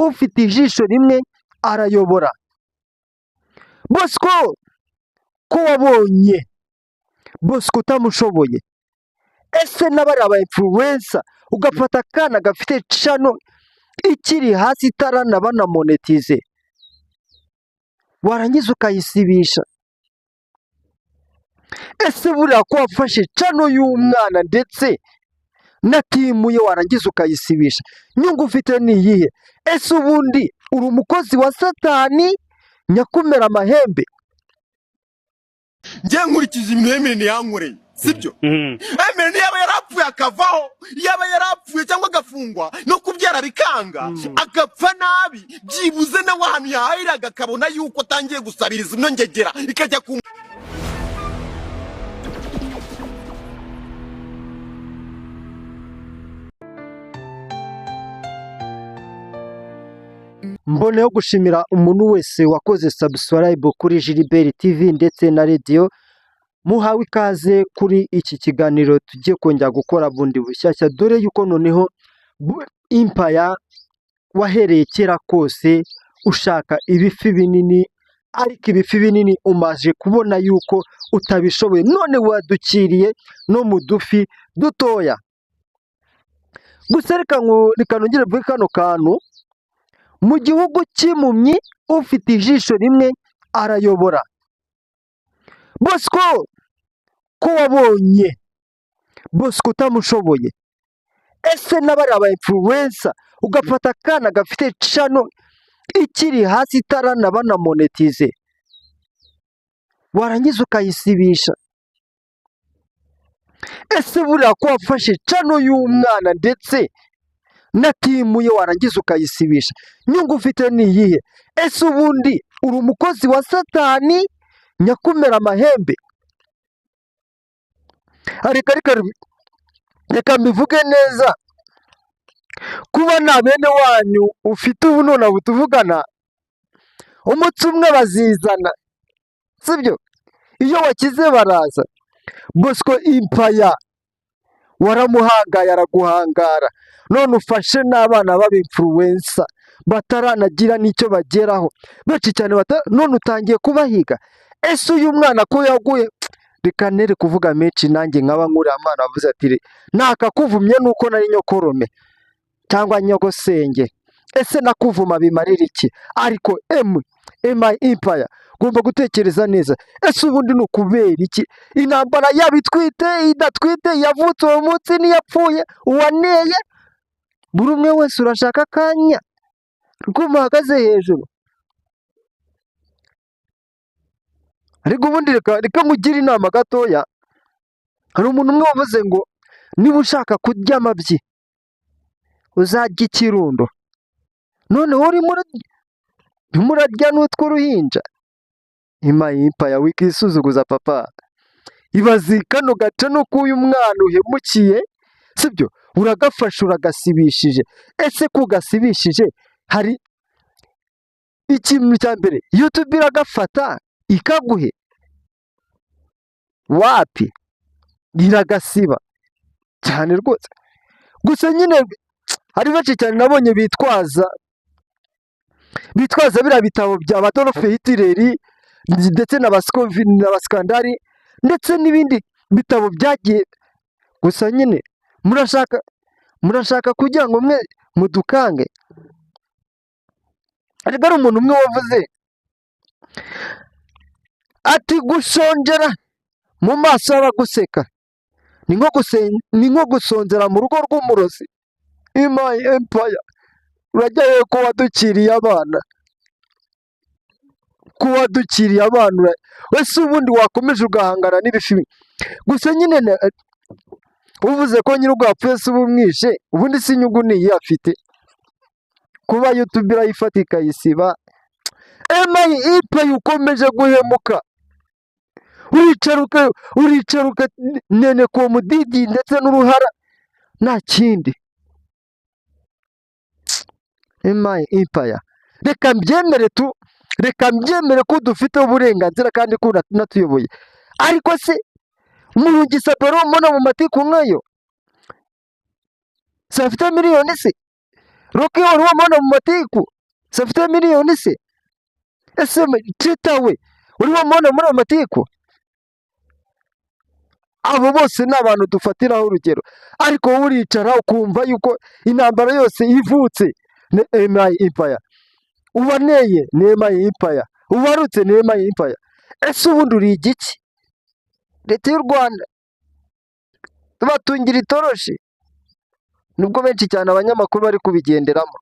ufite ijisho rimwe arayobora. Bosco ko wabonye Bosco utamushoboye, ese n'abari aba influencer ugafata akana gafite channel ikiri hasi itarana banamonetize, warangiza ukayisibisha? Ese buriya ko wafashe channel y'umwana ndetse na timu ye warangiza ukayisibisha, nyungu ufite ni iyihe? Ese ubundi uri umukozi wa Satani nyakumera amahembe? Njye nkurikije imyemerere yankoreye, sibyo? Emere yaba yarapfuye akavaho, yaba yarapfuye cyangwa agafungwa no kubyara bikanga, agapfa nabi, byibuze nawe ahantu yahahiraga akabona yuko atangiye gusabiriza inongegera ikajya ku Mboneyeho gushimira umuntu wese wakoze subscribe kuri Gilbert TV ndetse na radio. Muhawe ikaze kuri iki kiganiro tugiye kongera gukora bundi bushyashya, dore yuko noneho Empire wahereye kera kose ushaka ibifi binini, ariko ibifi binini umaze kubona yuko utabishoboye, none wadukiriye no mu dufi dutoya. Gusa reka nongere mvuge kano kantu, mu gihugu cy'impumyi ufite ijisho rimwe arayobora. Bosco ko wabonye Bosco utamushoboye, ese n'abari aba influencer ugafata akana gafite channel ikiri hasi itarana banamonetize, warangiza ukayisibisha? Ese buriya ko wafashe channel y'umwana ndetse na timu ye warangiza ukayisibisha, nyungu ufite ni iyihe? Ese ubundi uri umukozi wa Satani nyakumera amahembe? Reka mbivuge neza, kuba nta bene wanyu ufite ubu none butuvugana, umutsi umwe bazizana, sibyo? Iyo wakize baraza. Bosco Empire waramuhangaye araguhangara, none ufashe n'abana b'abinfluencer bataranagira n'icyo bageraho benshi cyane, none utangiye kubahiga. Ese uyu mwana ko yaguye, reka nere kuvuga menshi nanjye nkaba nkuriya mwana wavuze ati nakakuvumye nuko nari nyokorome cyangwa nyogosenge, ese nakuvuma bimarira iki? Ariko Empire ugomba gutekereza neza, ese ubundi ni ukubera iki intambara yaba itwite idatwite, yavutse uwo munsi n'iyapfuye, uwaneye buri umwe wese urashaka akanya rw'umuhagaze hejuru. Ariko ubundi reka mugire inama gatoya. Hari umuntu umwe wavuze ngo niba ushaka kurya amabyi uzarya ikirundo, none wowe urimo urarya n'utw'uruhinja. Empire wikisuzuguza papa, ibaze kano gace nuko uyu mwana uhemukiye, sibyo? Uragafasha uragasibishije. Ese kugasibishije hari ikintu cya mbere YouTube iragafata ikaguhe? Wapi, iragasiba cyane rwose. Gusa nyine hari benshi cyane nabonye bitwaza biriya bitabo bya Adolf Hitler ndetse na Baskandari ndetse n'ibindi bitabo byagiye. Gusa nyine murashaka kugira ngo mwe mudukange. Ariko ari umuntu umwe wavuze ati gushongera mu maso y'abaguseka ni nko gusonzera mu rugo rw'umurozi. Empire urajyayo ko wadukiriye abana, wese ubundi wakomeje ugahangana n'ibifi. Gusa nyine uvuze ko nyir'ubwo yapfuye se uba umwishe, ubundi si inyungu niyi afite kuba YouTube irayifata ikayisiba. Empire ukomeje guhemuka, uricara ukaneneka uwo mudidi ndetse n'uruhara, nta kindi. Empire reka mbyemere ko dufite uburenganzira kandi ko natuyoboye, ariko se umuntu gisapero mbona mu matiku nkayo se afite miliyoni se, Roki wari wamubona mu matiku se afite miliyoni se? Ese Chita we wari wamubona muri ayo matiku? Abo bose ni abantu dufatiraho urugero, ariko wowe uricara ukumva yuko intambara yose ivutse ni MI Empire, uwaneye ni MI Empire, uwarutse ni MI Empire. Ese ubundi uri igiki? Leta y'u Rwanda batungira itoroshi, nubwo benshi cyane abanyamakuru bari kubigenderamo,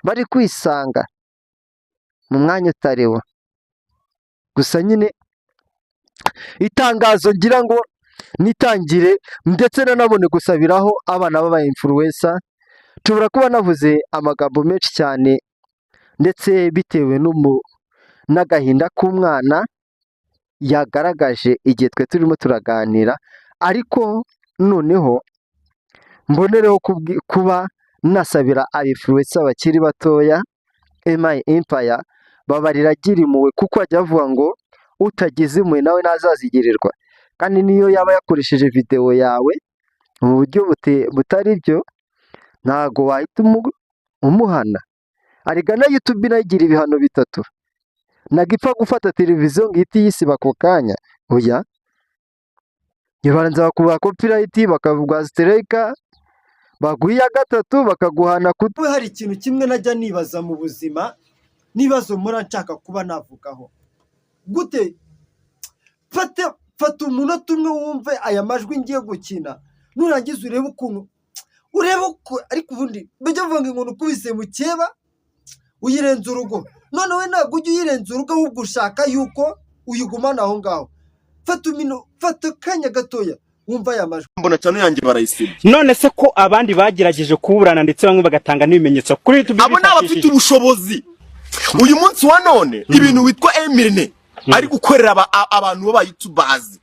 bari kwisanga mu mwanya utariwo. Gusa nyine itangazo ngira ngo nitangire ndetse nanabone gusabiraho abana b'aba influencer. Nshobora kuba navuze amagambo menshi cyane ndetse bitewe n'agahinda k'umwana yagaragaje igihe twe turimo turaganira, ariko noneho mbonereho kuba nasabira influencer bakiri batoya MI Empire, babarira agira impuhwe, kuko ajya avuga ngo utagize impuhwe nawe ntazazigirirwa. Kandi niyo yaba yakoresheje video yawe mu buryo butari byo, ntago wahita umuhana. Arega na YouTube nayo igira ibihano bitatu, nagipfa gufata televiziyo ngo ihite yisiba ako kanya. Oya, ibanza bakubaha copyright, bakavuga strike, baguha gatatu bakaguhana. Hari ikintu kimwe najya nibaza mu buzima, nibazo mura nshaka kuba navugaho gute. Fata umunota umwe wumve aya majwi ngiye gukina, nurangiza urebe ukuntu ariko ubundi bijya vuga ngo ukubise mu cyeba uyirenza urugo. None we ntabwo ujya uyirenza urugo, ahubwo ushaka yuko uyigumana aho ngaho. Fata kanya gatoya wumva aya majwi. Mbona cyane yanjye barayisiba. None se ko abandi bagerageje kuburana ndetse bamwe bagatanga n'ibimenyetso kuri YouTube, abo n'abafite ubushobozi. Uyu munsi wa none ibintu witwa Emirene ari gukorera abantu b'aba YouTubers,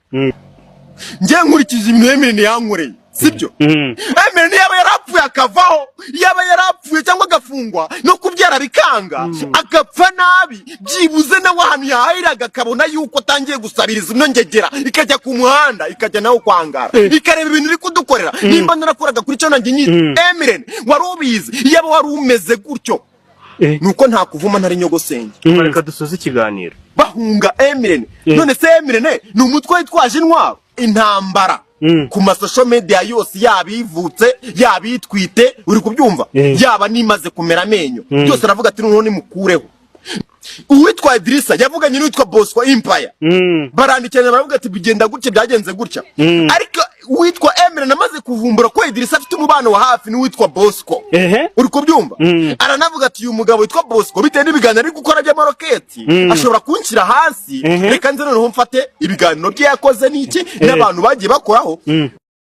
ngiye nkurikije ibintu Emirene yankoreye, sibyo? Emirene yaba yarapfuye akavaho, yaba yarapfuye cyangwa agafungwa no kubyara bikanga, agapfa nabi, byibuze nawe ahantu yahahiraga akabona yuko atangiye gusabiriza ino ngegera, ikajya ku muhanda, ikajya nawe kwangara, ikareba ibintu uri kudukorera. Nimba narakoraga kuri cyo nanjye nyine Emirene wari ubizi, yaba wari umeze gutyo nuko nta kuvuma ntari nyogosenge. Reka dusoze ikiganiro. Bahunga Emirene. None se Emirene ni umutwe witwaje intwaro, intambara ku masosho media yose, yabivutse yabitwite, uri kubyumva, yaba nimaze kumera amenyo byose aravuga ati none mukureho. Uwitwa Idrissa yavuganye n'uwitwa Bosco Empire, barandikanye baravuga ati bigenda gutya byagenze gutya. Ariko uwitwa Emirene amaze kuvumbura ko Idrissa afite umubano wa hafi n'uwitwa Bosco, uri kubyumva, aranavuga ati uyu mugabo witwa Bosco bitewe n'ibiganiro ari gukora by'amaroketi ashobora kunshyira hasi, reka nze noneho mfate ibiganiro bye yakoze n'iki n'abantu bagiye bakoraho.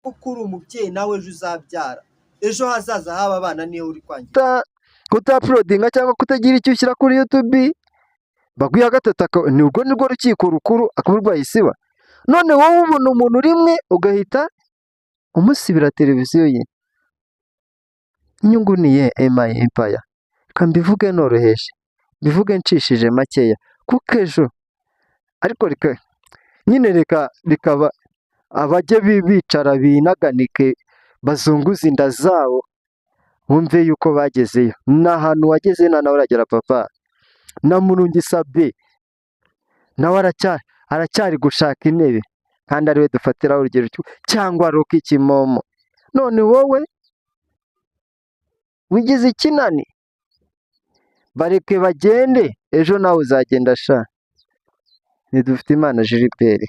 Kuko uri umubyeyi nawe ejo uzabyara, ejo hazaza haba abana niyo uri kwangira. Kutaprodinga cyangwa kutagira icyo ushyira kuri YouTube, baguha gatatu, nirwo rukiko rukuru akaburwa yisiba. None wowe ubona umuntu rimwe ugahita umusibira televiziyo ye. Inyungu niye MI Empire. Reka mbivuge noroheje, mbivuge nshishije makeya, kuko ejo ariko reka bikaba abajye bicara binaganike bazunguza inda zabo, bumve yuko bagezeyo. N'ahantu wageze nawe uragera papa. Na Murungi Sabe nawe aracyari gushaka intebe, kandi ariwe dufatiraho urugero, cyangwa Roki Kimomo. None wowe wigize ikinani, bareke bagende, ejo nawe uzagenda sha. Ntidufite Imana Gilbert.